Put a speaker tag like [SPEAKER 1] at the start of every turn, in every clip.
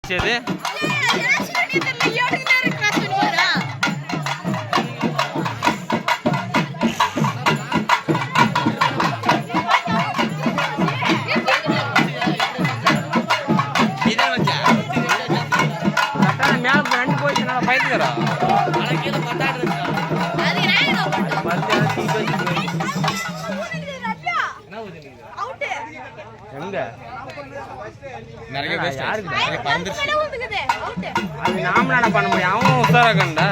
[SPEAKER 1] சரி நாம பண்ண முடியும் அவன் உத்தாரகண்டா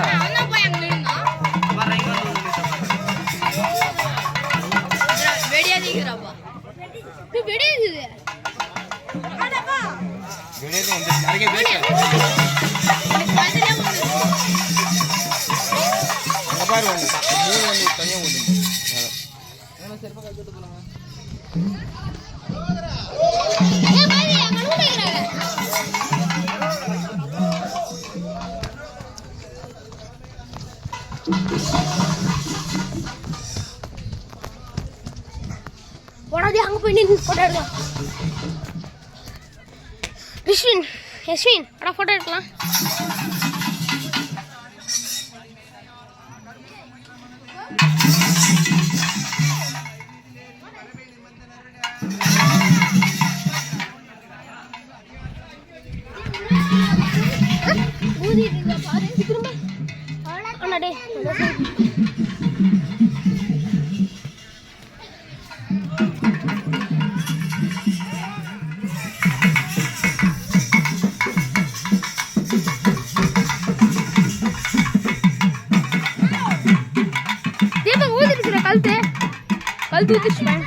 [SPEAKER 2] அங்க போய் நின்று போட்டோ எடுக்கலாம். யஸ்வின் அடா போட்டோ எடுக்கலாம். கழுத்து ஊத்திச்சுப்பேன்.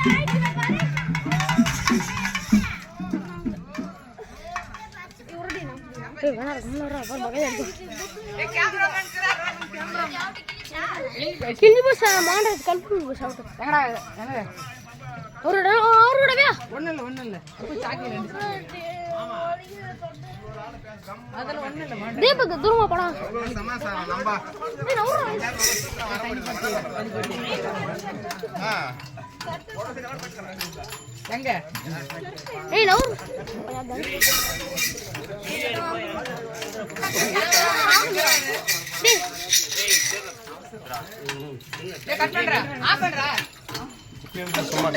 [SPEAKER 2] கிளி பஸ் மாண்டது கல்பு பஸ் அவரோடவே ஒன்றும் இல்லை தீபக் தூரமா படம் எங்க ஏய் நோ கட் பண்றா ஆஃப் பண்றா சும்மா